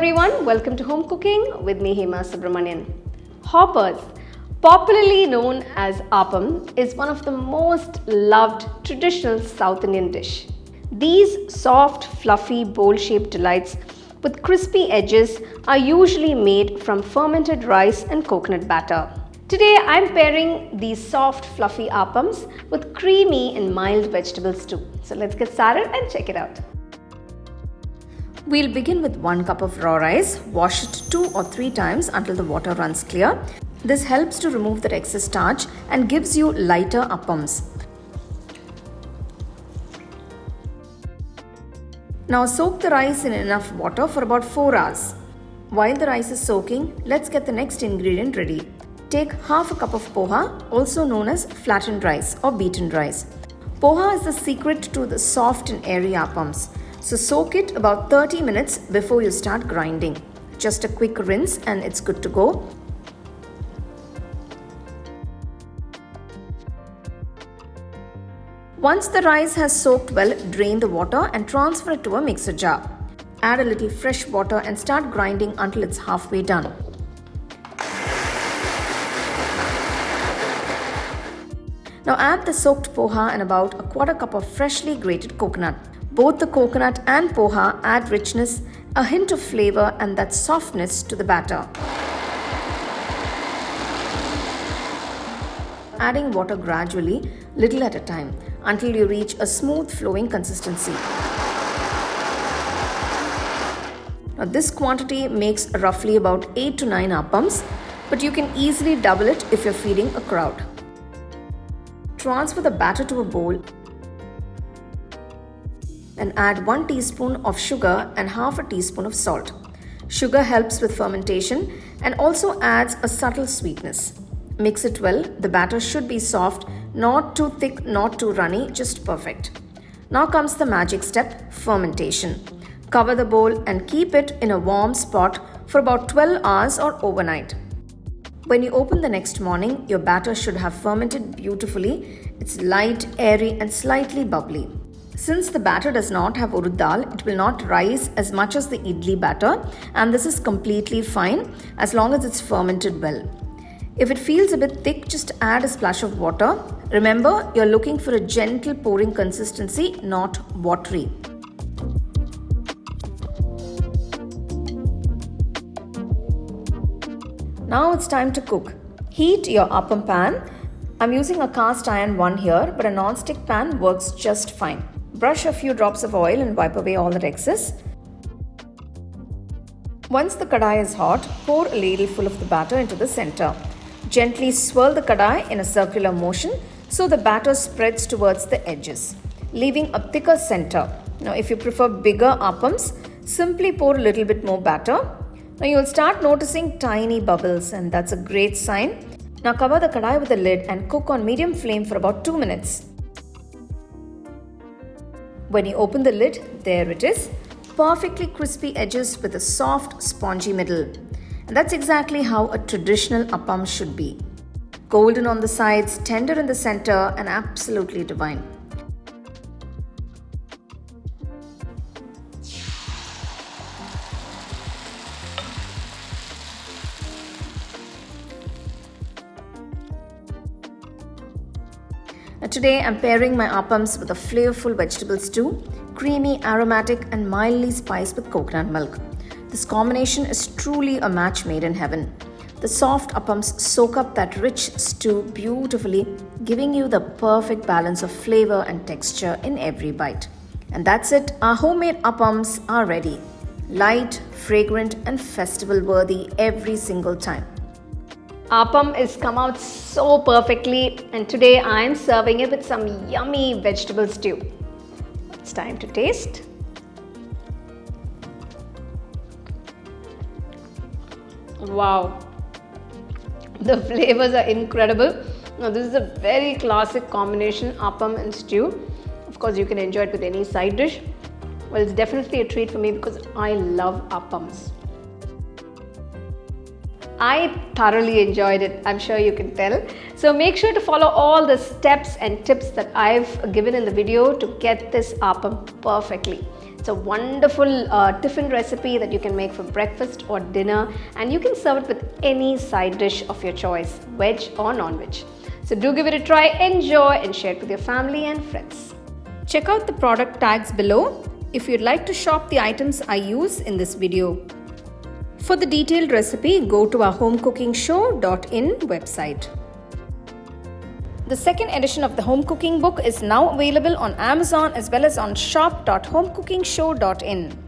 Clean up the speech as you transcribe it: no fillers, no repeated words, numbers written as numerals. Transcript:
everyone, welcome to Home Cooking with me Hema Subramanian. Hoppers, popularly known as Appam, is one of the most loved traditional South Indian dish. These soft, fluffy, bowl-shaped delights with crispy edges are usually made from fermented rice and coconut batter. Today I am pairing these soft, fluffy appams with creamy and mild vegetable stew. So let's get started and check it out. We'll begin with 1 cup of raw rice. Wash it 2 or 3 times until the water runs clear. This helps to remove the excess starch and gives you lighter appams. Now soak the rice in enough water for about 4 hours. While the rice is soaking, let's get the next ingredient ready. Take half a cup of poha, also known as flattened rice or beaten rice. Poha is the secret to the soft and airy appams. So soak it about 30 minutes before you start grinding. Just a quick rinse and it's good to go. Once the rice has soaked well, drain the water and transfer it to a mixer jar. Add a little fresh water and start grinding until it's halfway done. Now add the soaked poha and about a quarter cup of freshly grated coconut. Both the coconut and poha add richness, a hint of flavor and that softness to the batter. Adding water gradually, little at a time, until you reach a smooth flowing consistency. Now this quantity makes roughly about 8 to 9 appams, but you can easily double it if you're feeding a crowd. Transfer the batter to a bowl and add 1 teaspoon of sugar and half a teaspoon of salt. Sugar helps with fermentation and also adds a subtle sweetness. Mix it well. The batter should be soft, not too thick, not too runny, just perfect. Now comes the magic step, fermentation. Cover the bowl and keep it in a warm spot for about 12 hours or overnight. When you open the next morning, your batter should have fermented beautifully. It's light, airy and slightly bubbly. Since the batter does not have urud dal, it will not rise as much as the idli batter, and this is completely fine as long as it's fermented well. If it feels a bit thick, just add a splash of water. Remember, you're looking for a gentle pouring consistency, not watery. Now it's time to cook. Heat your appam pan. I'm using a cast iron one here, but a non-stick pan works just fine. Brush a few drops of oil and wipe away all that excess. Once the kadai is hot, pour a ladle full of the batter into the center. Gently swirl the kadai in a circular motion so the batter spreads towards the edges, leaving a thicker center. Now if you prefer bigger appams, simply pour a little bit more batter. Now you'll start noticing tiny bubbles and that's a great sign. Now cover the kadai with a lid and cook on medium flame for about 2 minutes. When you open the lid, there it is. Perfectly crispy edges with a soft, spongy middle. And that's exactly how a traditional appam should be. Golden on the sides, tender in the center, and absolutely divine. Now today I'm pairing my appams with a flavorful vegetable stew, creamy, aromatic, and mildly spiced with coconut milk. This combination is truly a match made in heaven. The soft appams soak up that rich stew beautifully, giving you the perfect balance of flavor and texture in every bite. And that's it, our homemade appams are ready. Light, fragrant, and festival worthy every single time. Appam is come out so perfectly, and today I am serving it with some yummy vegetable stew. It's time to taste. Wow, the flavors are incredible. Now this is a very classic combination, appam and stew. Of course you can enjoy it with any side dish. Well, it's definitely a treat for me because I love appams. I thoroughly enjoyed it, I'm sure you can tell. So make sure to follow all the steps and tips that I've given in the video to get this appam perfectly. It's a wonderful tiffin recipe that you can make for breakfast or dinner, and you can serve it with any side dish of your choice, veg or non-veg. So do give it a try, enjoy, and share it with your family and friends. Check out the product tags below if you'd like to shop the items I use in this video. For the detailed recipe, go to our HomeCookingShow.in website. The second edition of the home cooking book is now available on Amazon as well as on shop.homecookingshow.in.